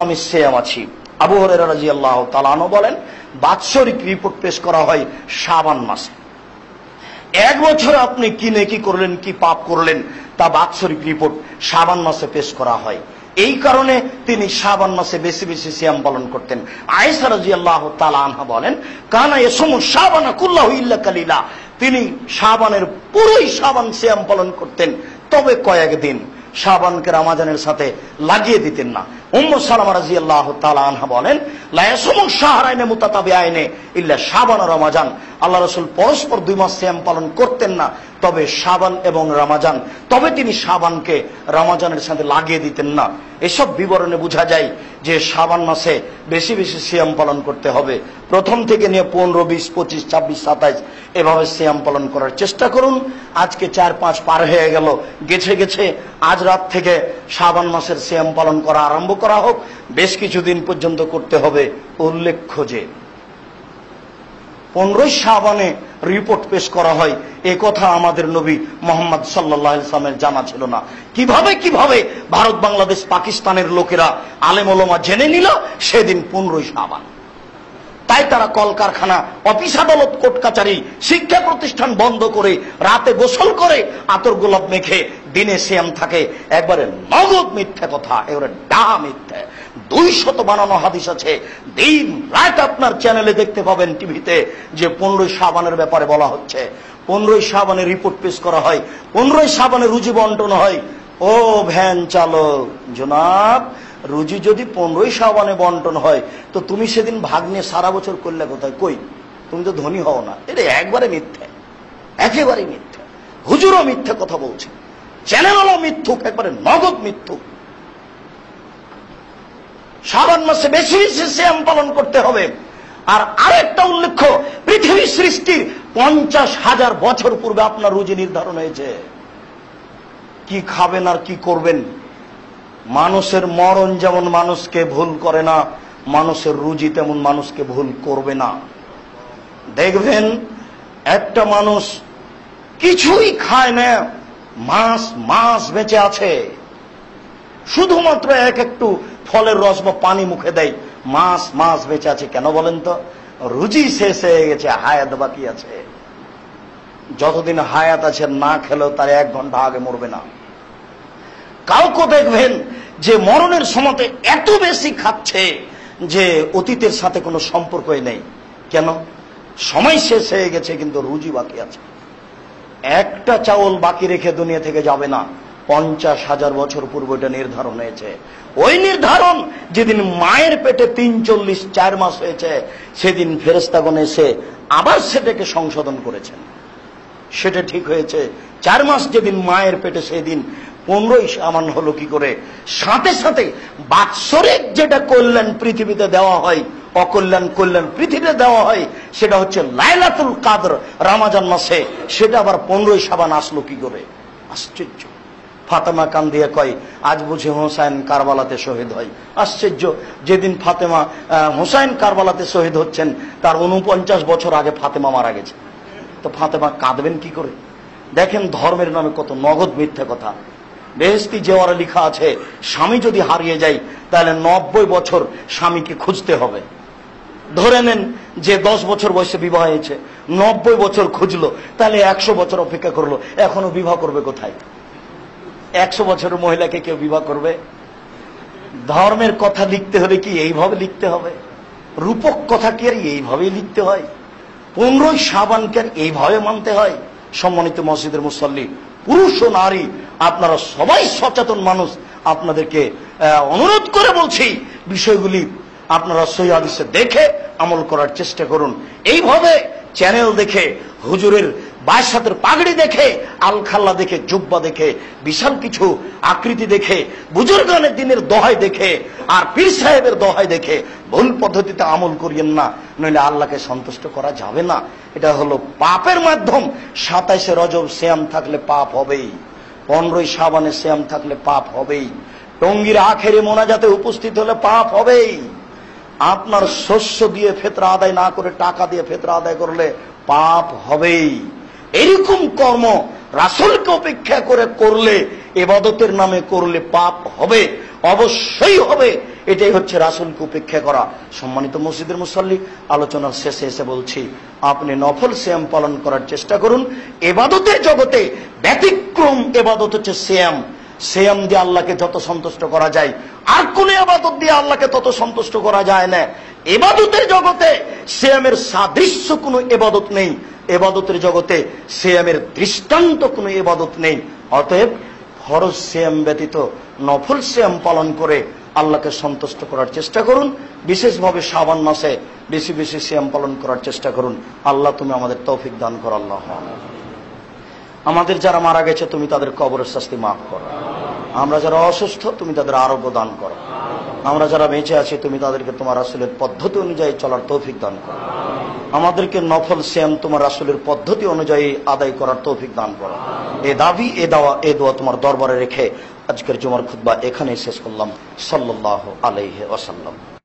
আমি সিয়াম আছি। আবু হুরায়রা রাদিয়াল্লাহু তাআলা আনহু বলেন, বাৎসরিক রিপোর্ট পেশ করা হয় শাবান মাসে। এক বছর আপনি কি নেকি করলেন, কি পাপ করলেন, তা বাৎসরিক রিপোর্ট শাবান মাসে পেশ করা হয়। এই কারণে তিনি শাবান মাসে বেশি বেশি সিয়াম পালন করতেন। আয়েশা রাদিয়াল্লাহু তাআলা আনহা বলেন, কানা ইয়াসুমু শাবানা কুল্লাহু ইল্লা কালিলা, তিনি শাবানের পুরোই শাবান সিয়াম পালন করতেন, তবে কয়েকদিন শাবানকে রমজানের সাথে লাগিয়ে দিতেন না। উম্মু সালামা রাদিয়াল্লাহু তাআলা আনহা বলেন, লা ইয়াসুমু শাহরাইনে মুতাতাবিআইনে ইল্লা শাবান ও রমজান, আল্লাহ রাসূল পরস্পর 2 মাস সিয়াম পালন করতেন না, তবে শাবান এবং রমজান, তবে তিনি শাবানকে রমজানের সাথে লাগিয়ে দিতেন না। এসব বিবরণে বোঝা যায় যে শাবান মাসে বেশি বেশি সিয়াম পালন করতে হবে। প্রথম থেকে নিয়ে 15, 20, 25, 26, 27 এভাবে সিয়াম পালন করার চেষ্টা করুন। আজকে 4-5 পার হয়ে গেল, গেছে আজ রাত থেকে শাবান মাসের সিয়াম পালন করা আরম্ভ করা হোক, বেশ কিছুদিন পর্যন্ত করতে হবে। উল্লেখ্য যে 15 শাবানে রিপোর্ট পেশ করা হয়, এ কথা আমাদের নবী মুহাম্মদ সাল্লাল্লাহু আলাইহি ওয়াসাল্লামের জানা ছিল না। কিভাবে ভারত, বাংলাদেশ, পাকিস্তানের লোকেরা, আলেম ওলামা জেনে নিল সেদিন 15 শাবান। তাই তারা কলকারখানা, অফিস আদালত, কোর্ট কাচারি, শিক্ষা প্রতিষ্ঠান বন্ধ করে রাতে গোসল করে আতর গোলাপ মেখে দিনে সিয়াম থাকে। একবারে নগদ মিথ্যা কথা, এবারে মিথ্যা। 200 বানানো হাদিস আছে, দিন রাত আপনার চ্যানেলে দেখতে পাবেন, টিভিতে, যে 15 শাবানের ব্যাপারে বলা হচ্ছে। 15 শাবানে রিপোর্ট পেশ করা হয়, 15 শাবানে রুজি বন্টন হয়। ও ভ্যান চালক জনাব, রুজি যদি 15 শাবানে বন্টন হয়, তো তুমি সেদিন ভাগ নিয়ে সারা বছর করলে কোথায়? কই, তুমি তো ধনী হও না। এটা একবারে মিথ্যে, একেবারে মিথ্যে। হুজুরও মিথ্যে কথা বলছে, চ্যানেলও মিথ্যুক, একবারে নগদ মিথ্যুক। শাবান মাসে বেশি বেশি সিয়াম পালন করতে হবে। আর আরেকটা উল্লেখ্য, পৃথিবী সৃষ্টির 50,000 বছর পূর্বে আপনার রুজি নির্ধারণ হয়েছে। কি খাবেন আর কি করবেন। মানুষের মরণ যেমন মানুষকে ভুল করে না, মানুষের রুজি তেমন মানুষকে ভুল করবে না। দেখবেন একটা মানুষ কিছুই খায় না, মাস বেঁচে আছে, শুধুমাত্র একটু ফলের রস বা পানি মুখে দেয়, মাস বেঁচে আছে। কেন বলেন তো? রুজি শেষ হয়ে গেছে, হায়াত বাকি আছে। যতদিন হায়াত আছে না খেলেও তার 1 ঘন্টা আগে মরবে না। কাউকে দেখবেন যে মরণের সময় এত বেশি খাচ্ছে যে অতীতের সাথে কোনো সম্পর্কই নেই। কেন? সময় শেষ হয়ে গেছে কিন্তু রুজি বাকি আছে। একটা চাউল বাকি রেখে দুনিয়া থেকে যাবে না। 50,000 বছর পূর্বে এটা নির্ধারণ হয়েছে। ওই নির্ধারণ যেদিন মায়ের পেটে 4 মাস হয়েছে, সেদিন ফেরেশতাগণ এসে আবার সেটাকে সংশোধন করেছেন। সেটা ঠিক হয়েছে। 4 মাস যেদিন মায়ের পেটে, সেদিন 15 শাবান হলো কি করে? সাথে সাথে বাৎসরিক যেটা কল্যাণ পৃথিবীতে দেওয়া হয়, অকল্যাণ কল্যাণ পৃথিবীতে দেওয়া হয়, সেটা হচ্ছে লাইলাতুল কাদর রমজান মাসে। সেটা আবার 15 শাবান আসলো কি করে? আশ্চর্য। ফাতেমা কান দিয়ে কয়, আজ বুঝি হোসাইন কারবালাতে শহীদ হয়। আশ্চর্য, যেদিন ফাতেমা হোসাইন কারবালাতে শহীদ হচ্ছেন তার 49 বছর আগে ফাতেমা মারা গেছে। তো ফাতেমা কাঁদবেন কি করে? দেখেন ধর্মের নামে কত নগদ মিথ্যা কথা। বেহেশতি জেওয়ারে লেখা আছে, স্বামী যদি হারিয়ে যায় তাহলে 90 বছর স্বামীকে খুঁজতে হবে। ধরে নেন যে 10 বছর বয়সে বিবাহ হয়েছে, 90 বছর খুঁজলো, তাহলে 100 বছর অপেক্ষা করলো, এখনো বিবাহ করবে কোথায়? 100 বছরের মহিলাকে কেউ বিবাহ করবে? ধর্মের কথা লিখতে হলে কি এইভাবে লিখতে হবে? রূপক কথা কি আর এইভাবেই লিখতে হয়? 15 শাবানকে আর এইভাবে মানতে হয়? সম্মানিত মসজিদের মুসল্লি, পুরুষ ও নারী, আপনারা সবাই সচেতন মানুষ, আপনাদেরকে অনুরোধ করে বলছি, বিষয়গুলি আপনারা সহিহ হাদিসে দেখে আমল করার চেষ্টা করুন। এইভাবে চ্যানেল দেখে, হুজুরের 22 হাতের পাগড়ি দেখে, আলখাল্লা দেখে, জুব্বা দেখে, বিশাল কিছু আকৃতি দেখে, বুজুর্গানের দিনের দোহাই দেখে, আর পীর সাহেবের দোহাই দেখে ভুল পদ্ধতিতে আমল করিয়েন না, নইলে আল্লাহকে সন্তুষ্ট করা যাবে না। এটা হলো পাপের মাধ্যম। 27 রজব সিয়াম থাকলে পাপ হবেই, 15 শাবানে সিয়াম থাকলে পাপ হবেই, টঙ্গীর আখেরি মোনাজাতে উপস্থিত হলে পাপ হবেই, আপনার শস্য দিয়ে ফিতরা আদায় না করে টাকা দিয়ে ফিতরা আদায় করলে পাপ হবেই। এরকম কর্ম রাসূলকে উপেক্ষা করে করলে, ইবাদতের নামে করলে পাপ হবে, অবশ্যই হবে। এটাই হচ্ছে রাসূলকে উপেক্ষা করা। সম্মানিত মসজিদের মুসল্লি, আলোচনার শেষে এসে বলছি, আপনি নফল সিয়াম পালন করার চেষ্টা করুন। ইবাদতের জগতে ব্যতিক্রম ইবাদত হচ্ছে সিয়াম। সিয়াম দিয়ে আল্লাহকে যত সন্তুষ্ট করা যায়, আর কোন ইবাদত দিয়ে আল্লাহকে তত সন্তুষ্ট করা যায় না। ইবাদতের জগতে সিয়ামের সাদৃশ্য কোনো ইবাদত নেই, ইবাদতের জগতে সিয়ামের দৃষ্টান্ত কোনো ইবাদত নেই। অতএব ফরজ সিয়াম ব্যতীত নফল সিয়াম পালন করে আল্লাহকে সন্তুষ্ট করার চেষ্টা করুন। বিশেষভাবে শাবান মাসে বেশি বেশি সিয়াম পালন করার চেষ্টা করুন। আল্লাহ তুমি আমাদের তৌফিক দান করো। আল্লাহ, আমাদের যারা মারা গেছে তুমি তাদের কবরের শাস্তি মাফ করো। আমরা যারা অসুস্থ তুমি তাদের আরোগ্য দান করো। আমরা যারা বেঁচে আছি তুমি তাদেরকে তোমার রাসূলের পদ্ধতি অনুযায়ী চলার তৌফিক দান করো। আমাদেরকে নফল সিয়াম তোমার রাসূলের পদ্ধতি অনুযায়ী আদায় করার তৌফিক দান করো। এ দাবি, এ দোয়া তোমার দরবারে রেখে আজকের জুমার খুতবা এখানেই শেষ করলাম। সাল্লাল্লাহু আলাইহি ওয়াসাল্লাম।